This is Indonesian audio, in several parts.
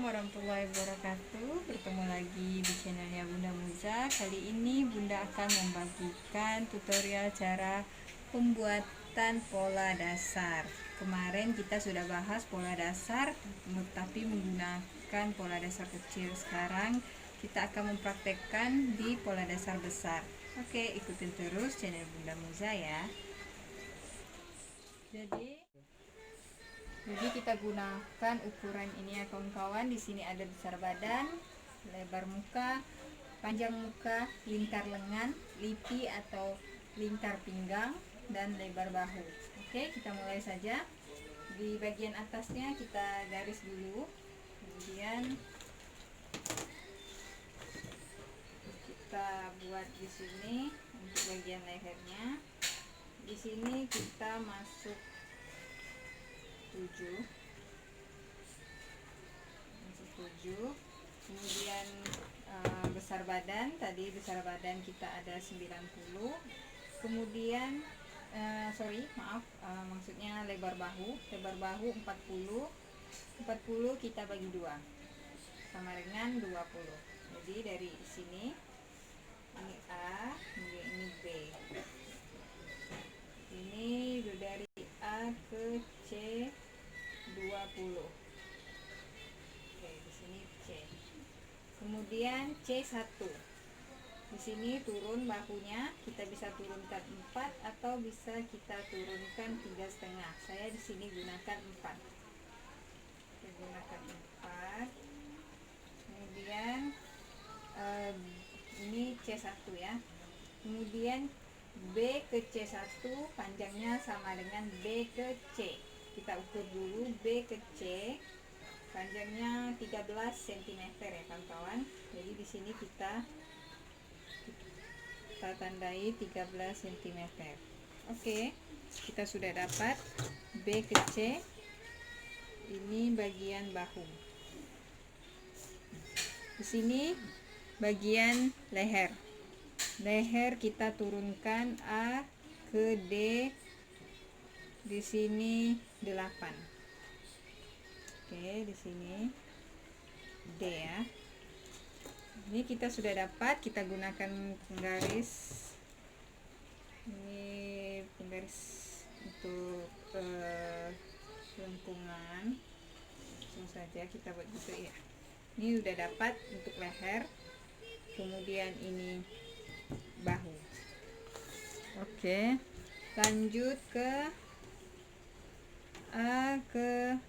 warahmatullahi wabarakatuh. Bertemu lagi di channelnya Bunda Muza. Kali ini Bunda akan membagikan tutorial cara pembuatan pola dasar. Kemarin kita sudah bahas pola dasar, tapi menggunakan pola dasar kecil. Sekarang kita akan mempraktekkan di pola dasar besar. Oke, ikutin terus channel Bunda Muza ya. Jadi kita gunakan ukuran ini ya kawan-kawan. Di sini ada besar badan, lebar muka, panjang muka, lingkar lengan, lipi atau lingkar pinggang, dan lebar bahu. Oke, kita mulai saja. Di bagian atasnya kita garis dulu. Kemudian kita buat di sini untuk bagian lehernya. Di sini kita masuk 7, kemudian besar badan, tadi besar badan kita ada 90, kemudian maksudnya lebar bahu 40 kita bagi 2 sama dengan 20. Jadi dari sini ini A, kemudian ini B, ini dari A ke C 20. Oke, di sini C. Kemudian C1. Di sini turun bahunya, kita bisa turunkan 4 atau bisa kita turunkan 3,5. Saya di sini gunakan 4. Kita gunakan 4. Kemudian ini C1 ya. Kemudian B ke C1 panjangnya sama dengan B ke C. Kita ukur dulu B ke C, panjangnya 13 cm ya kawan-kawan. Jadi di sini kita tandai 13 cm. Oke, kita sudah dapat B ke C. Ini bagian bahu. Di sini bagian leher. Leher kita turunkan A ke D. Di sini 8. Oke, di sini D ya. Ini kita sudah dapat, kita gunakan penggaris. Ini penggaris untuk lengkungan. Langsung saja kita buat gitu ya. Ini udah dapat untuk leher. Kemudian ini bahu. Oke, lanjut ke A ke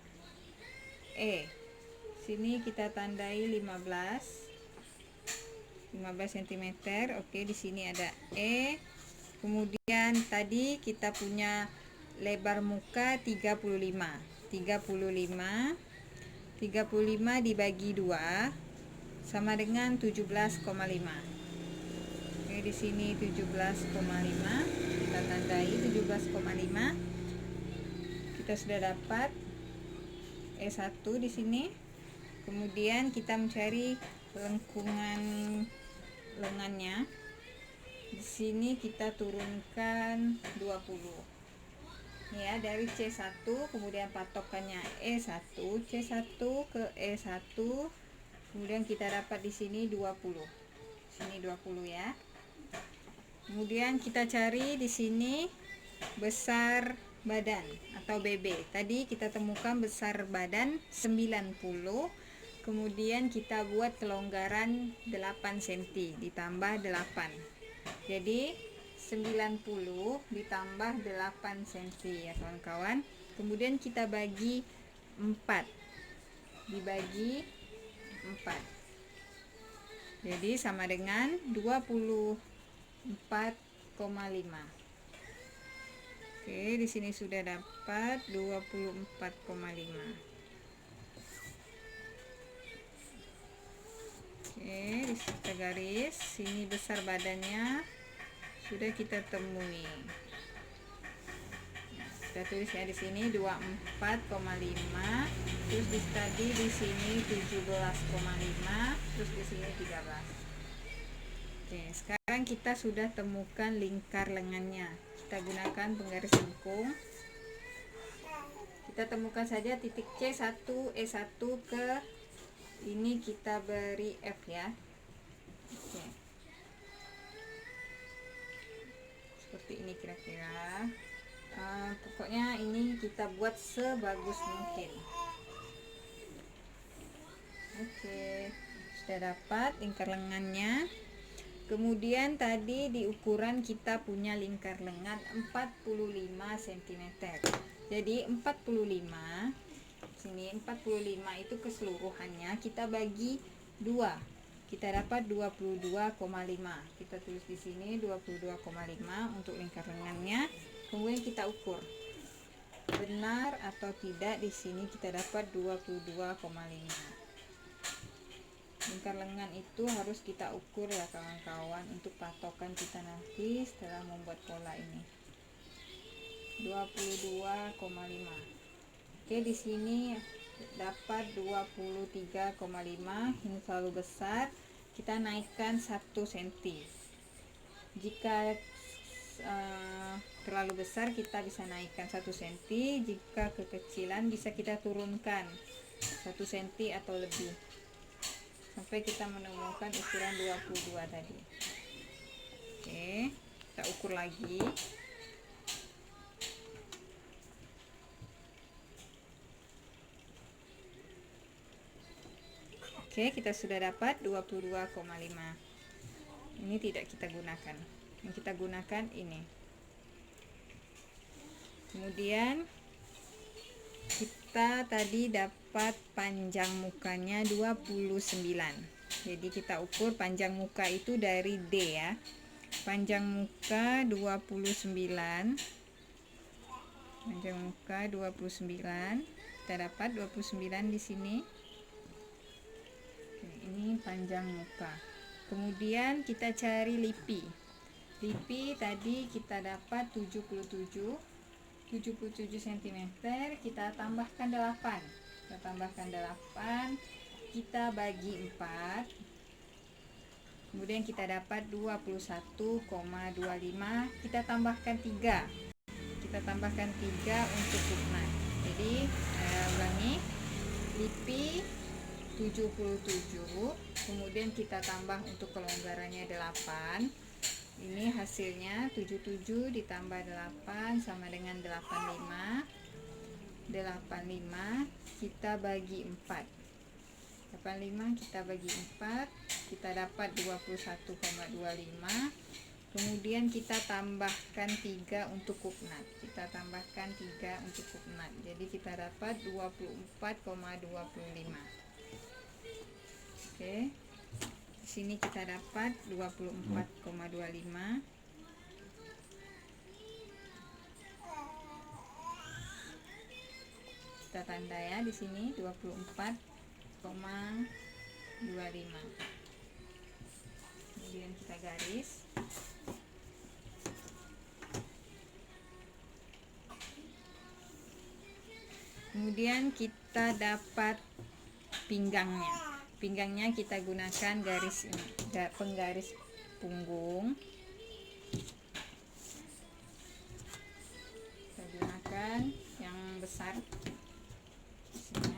E. Sini kita tandai 15 cm. Oke, di sini ada E. Kemudian tadi kita punya lebar muka 35 dibagi 2 sama dengan 17,5. Oke, di sini 17,5. Kita tandai 17,5. Kita sudah dapat E1 di sini. Kemudian kita mencari lengkungan lengannya. Di sini kita turunkan 20. Ya, dari C1 kemudian patokannya E1, C1 ke E1. Kemudian kita dapat di sini 20. Sini 20 ya. Kemudian kita cari di sini besar badan atau BB. Tadi kita temukan besar badan 90. Kemudian kita buat kelonggaran 8 cm ditambah 8. Jadi 90 ditambah 8 cm ya kawan-kawan. Kemudian kita bagi 4. Dibagi 4. Jadi sama dengan 24,5. Oke, di sini sudah dapat 24,5. Oke, di sini kita garis. Sini besar badannya sudah kita temui. Kita tulis ya di sini 24,5. Terus di sini 17,5. Terus di sini 13. Oke, sekarang kita sudah temukan lingkar lengannya. Kita gunakan penggaris lengkung. Kita temukan saja titik C1, E1 ke Ini kita beri F ya. Oke. Seperti ini kira-kira. Pokoknya ini kita buat sebagus mungkin. Oke, sudah dapat lingkar lengannya. Kemudian tadi di ukuran kita punya lingkar lengan 45 cm. Jadi 45 sini 45 itu keseluruhannya kita bagi 2. Kita dapat 22,5. Kita tulis di sini 22,5 untuk lingkar lengannya. Kemudian kita ukur. Benar atau tidak, di sini kita dapat 22,5. Lingkar lengan itu harus kita ukur ya kawan-kawan, untuk patokan kita nanti setelah membuat pola ini. 22,5. Oke, di sini dapat 23,5. Ini terlalu besar, kita naikkan 1 cm. Jika terlalu besar kita bisa naikkan 1 cm, jika kekecilan bisa kita turunkan 1 cm atau lebih sampai kita menemukan ukuran 22 tadi. Oke, kita ukur lagi. Oke, kita sudah dapat 22,5. Ini tidak kita gunakan. Yang kita gunakan ini. Kemudian kita tadi dapat panjang mukanya 29. Jadi kita ukur panjang muka itu dari D ya. Panjang muka 29. Panjang muka 29. Kita dapat 29 di sini. Oke, ini panjang muka. Kemudian kita cari lipi. Lipi tadi kita dapat 77 cm, kita tambahkan 8. Kita tambahkan 8, kita bagi 4. Kemudian kita dapat 21,25. Kita tambahkan 3. Kita tambahkan 3 untuk kuknat. Jadi saya ulangi, lipi 77, kemudian kita tambah untuk kelonggarannya 8. Ini hasilnya 77 ditambah 8 sama dengan 85. 85 kita bagi 4. 85 kita bagi 4, kita dapat 21,25. Kemudian kita tambahkan 3 untuk kuknat. Kita tambahkan 3 untuk kuknat. Jadi kita dapat 24,25. Oke. Sini kita dapat 24,25. Kita tanda ya di sini 24,25. Kemudian kita garis. Kemudian kita dapat pinggangnya. Pinggangnya kita gunakan garis ini, penggaris punggung. Kita gunakan yang besar. Oke.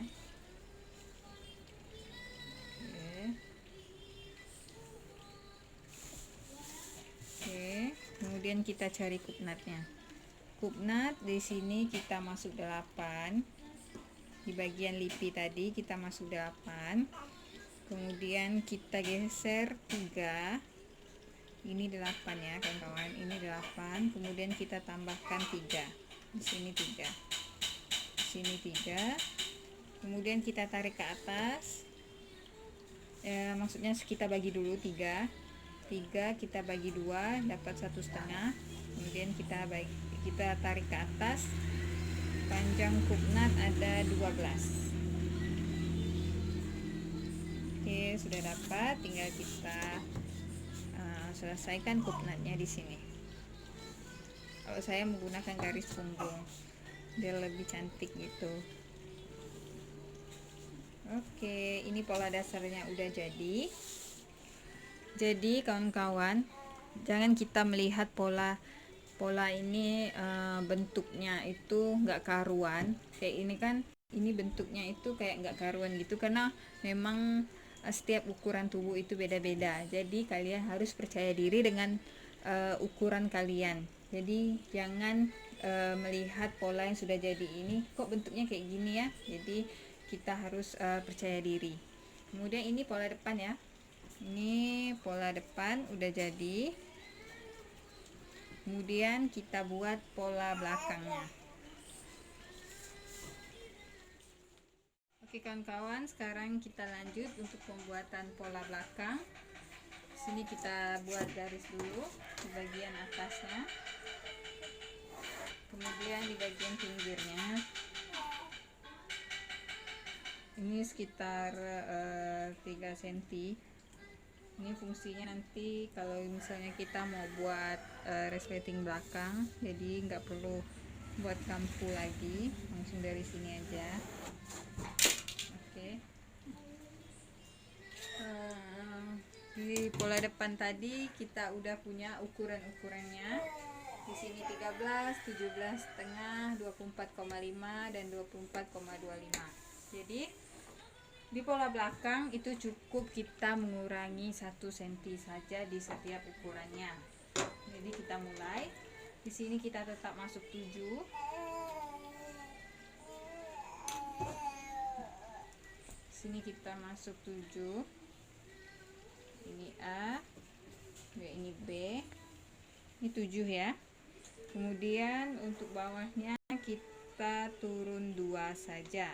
Oke. Kemudian kita cari kuknatnya. Kuknat di sini kita masuk 8. Di bagian lipi tadi kita masuk 8. Kemudian kita geser 3. Ini 8 ya kawan-kawan, ini 8. Kemudian kita tambahkan 3. Di sini 3. Di sini 3. Kemudian kita tarik ke atas. Maksudnya kita bagi dulu 3. 3 kita bagi 2 dapat 1,5. Kemudian kita tarik ke atas. Panjang kuknat ada 12. Oke, sudah dapat, tinggal kita selesaikan kuknatnya di sini. Kalau saya menggunakan garis punggung biar lebih cantik gitu. Oke, ini pola dasarnya udah jadi. Jadi kawan-kawan, jangan kita melihat pola ini bentuknya itu nggak karuan. Kayak ini kan ini bentuknya itu kayak nggak karuan gitu, karena memang setiap ukuran tubuh itu beda-beda. Jadi kalian harus percaya diri dengan ukuran kalian. Jadi jangan melihat pola yang sudah jadi ini kok bentuknya kayak gini ya. Jadi kita harus percaya diri. Kemudian ini pola depan ya. Ini pola depan udah jadi. Kemudian kita buat pola belakangnya. Oke kawan-kawan, sekarang kita lanjut untuk pembuatan pola belakang. Sini kita buat garis dulu di bagian atasnya, kemudian di bagian pinggirnya ini sekitar 3 cm. Ini fungsinya nanti kalau misalnya kita mau buat resleting belakang, jadi nggak perlu buat kampu lagi, langsung dari sini aja. Oke. Di pola depan tadi kita udah punya ukuran-ukurannya. Di sini 13, 17 setengah, 24,5 dan 24,25. Jadi di pola belakang itu cukup kita mengurangi 1 cm saja di setiap ukurannya. Jadi kita mulai. Di sini kita tetap masuk 7. Sini kita masuk 7. Ini A, ini B, ini 7 ya. Kemudian untuk bawahnya kita turun 2 saja.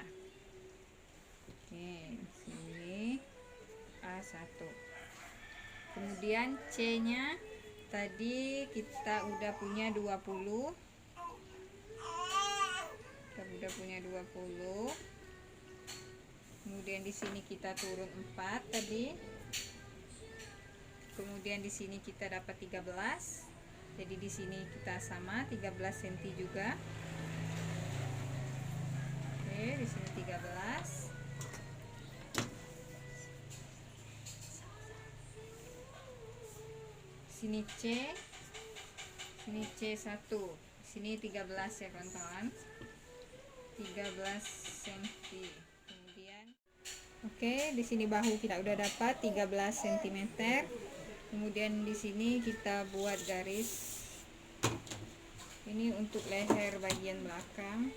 Oke, sini A1. Kemudian C nya tadi kita udah punya 20. Kemudian di sini kita turun 4 tadi. Kemudian di sini kita dapat 13. Jadi di sini kita sama 13 cm juga. Oke, di sini 13. Sini C. Sini C1. Sini 13 ya kawan-kawan. 13 cm. Kemudian oke, di sini bahu kita udah dapat 13 cm. Kemudian di sini kita buat garis. Ini untuk leher bagian belakang.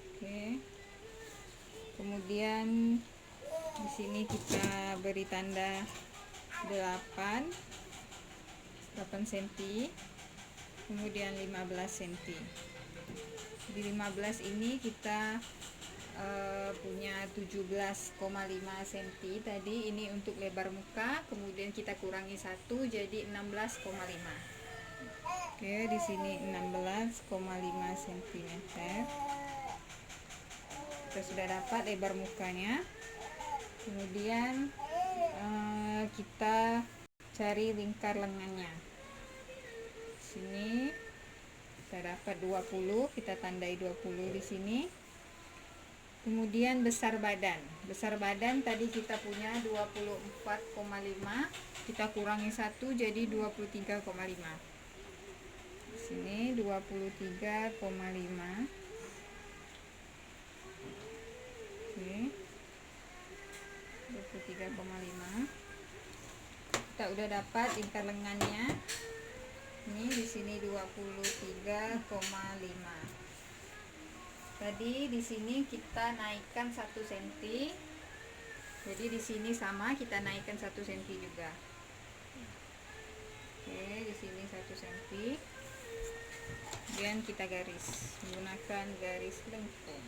Oke. Kemudian di sini kita beri tanda 8 cm. Kemudian 15 cm. Di 15 ini kita punya 17,5 cm tadi. Ini untuk lebar muka, kemudian kita kurangi 1 jadi 16,5. Oke, di sini 16,5 cm. Kita sudah dapat lebar mukanya. Kemudian kita cari lingkar lengannya. Sini kita dapat 20, kita tandai 20 di sini. Kemudian besar badan. Besar badan tadi kita punya 24,5, kita kurangi 1 jadi 23,5. Di sini 23,5. Oke. 23,5. Kita udah dapat lingkar lengannya. Ini di sini 23,5. Tadi di sini kita naikkan 1 cm. Jadi di sini sama, kita naikkan 1 cm juga. Oke, di sini 1 cm. Kemudian kita garis menggunakan garis lengkung.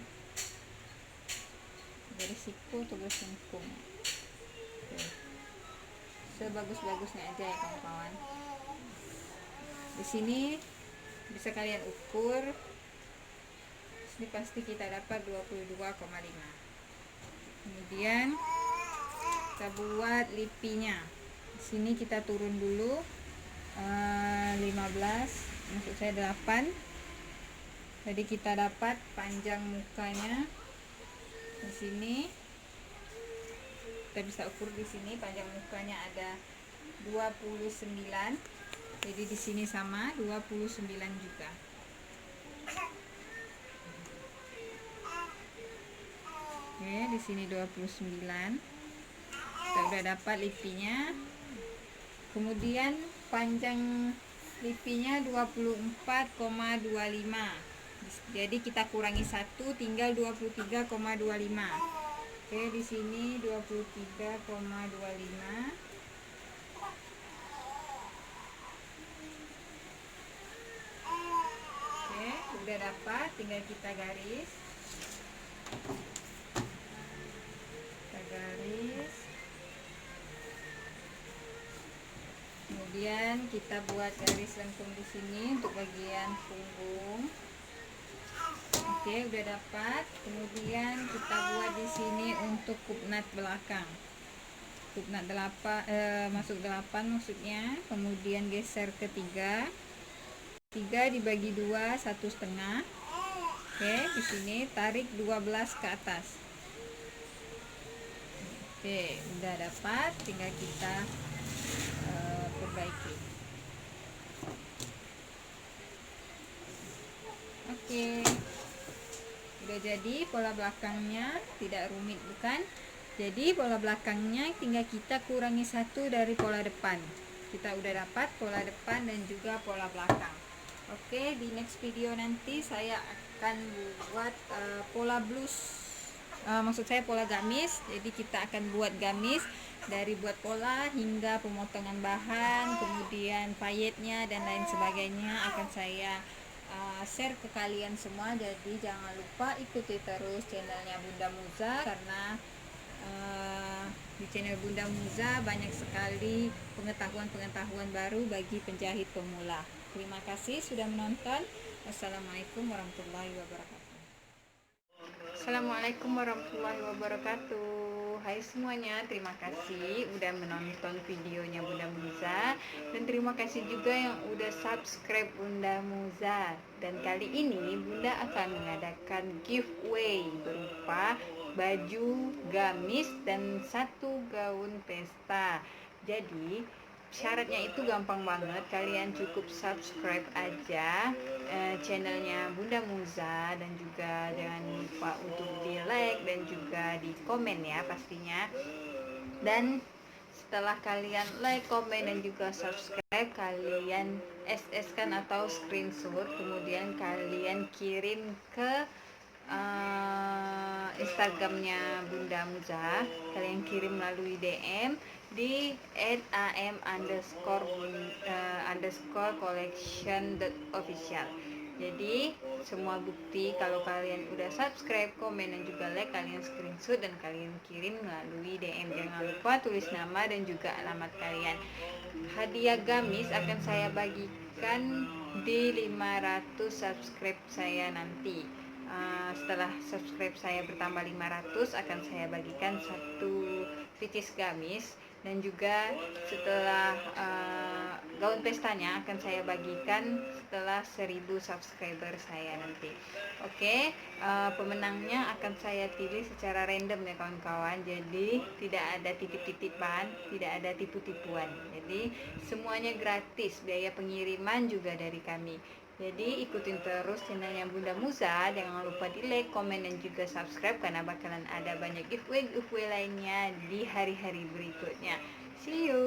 Garis siku atau garis lengkung. Oke. Sebagus-bagusnya aja ya kawan-kawan. Di sini bisa kalian ukur. Ini pasti kita dapat 22,5. Kemudian kita buat lipinya. Di sini kita turun dulu 15, maksud saya 8. Tadi kita dapat panjang mukanya. Di sini kita bisa ukur, di sini panjang mukanya ada 29. Jadi di sini sama 29 juga. sini 29. Kita udah dapat lipinya. Kemudian panjang lipinya 24,25. Jadi kita kurangi 1 tinggal 23,25. Oke, di sini 23,25. Oke, udah dapat, tinggal kita garis. Kemudian kita buat garis lengkung di sini untuk bagian punggung. Oke, udah dapat. Kemudian kita buat di sini untuk kupnat belakang. Kupnat 8 masuk 8 maksudnya. Kemudian geser ke 3. 3 dibagi 2, 1,5. Oke, di sini tarik 12 ke atas. Oke, udah dapat, tinggal kita perbaiki. Oke, udah jadi pola belakangnya, tidak rumit bukan? Jadi pola belakangnya tinggal kita kurangi 1 dari pola depan. Kita udah dapat pola depan dan juga pola belakang. Oke, di next video nanti saya akan buat pola blus. Maksud saya pola gamis. Jadi kita akan buat gamis dari buat pola hingga pemotongan bahan, kemudian payetnya dan lain sebagainya akan saya share ke kalian semua. Jadi jangan lupa ikuti terus channelnya Bunda Muza, karena di channel Bunda Muza banyak sekali pengetahuan-pengetahuan baru bagi penjahit pemula. Terima kasih sudah menonton. Wassalamualaikum warahmatullahi wabarakatuh. Assalamualaikum warahmatullahi wabarakatuh. Hai semuanya, terima kasih udah menonton videonya Bunda Muza, dan terima kasih juga yang udah subscribe Bunda Muza. Dan kali ini Bunda akan mengadakan giveaway berupa baju gamis dan 1 gaun pesta. Jadi syaratnya itu gampang banget, kalian cukup subscribe aja channelnya Bunda Muza, dan juga jangan lupa untuk di like dan juga di komen ya pastinya. Dan setelah kalian like, komen dan juga subscribe, kalian SS kan atau screenshot, kemudian kalian kirim ke Instagramnya Bunda Muza. Kalian kirim melalui DM di @am_collection.official. Jadi semua bukti kalau kalian udah subscribe, komen dan juga like, kalian screenshot dan kalian kirim melalui DM. Jangan lupa tulis nama dan juga alamat kalian. Hadiah gamis akan saya bagikan di 500 subscribe saya nanti. Setelah subscribe saya bertambah 500, akan saya bagikan 1 pieces gamis, dan juga setelah gaun pestanya akan saya bagikan setelah 1000 subscriber saya nanti. Oke, pemenangnya akan saya pilih secara random ya kawan-kawan. Jadi tidak ada titip-titipan, tidak ada tipu-tipuan. Jadi semuanya gratis, biaya pengiriman juga dari kami. Jadi ikutin terus channelnya Bunda Muza, jangan lupa di like, komen dan juga subscribe, karena bakalan ada banyak giveaway lainnya di hari-hari berikutnya. See you.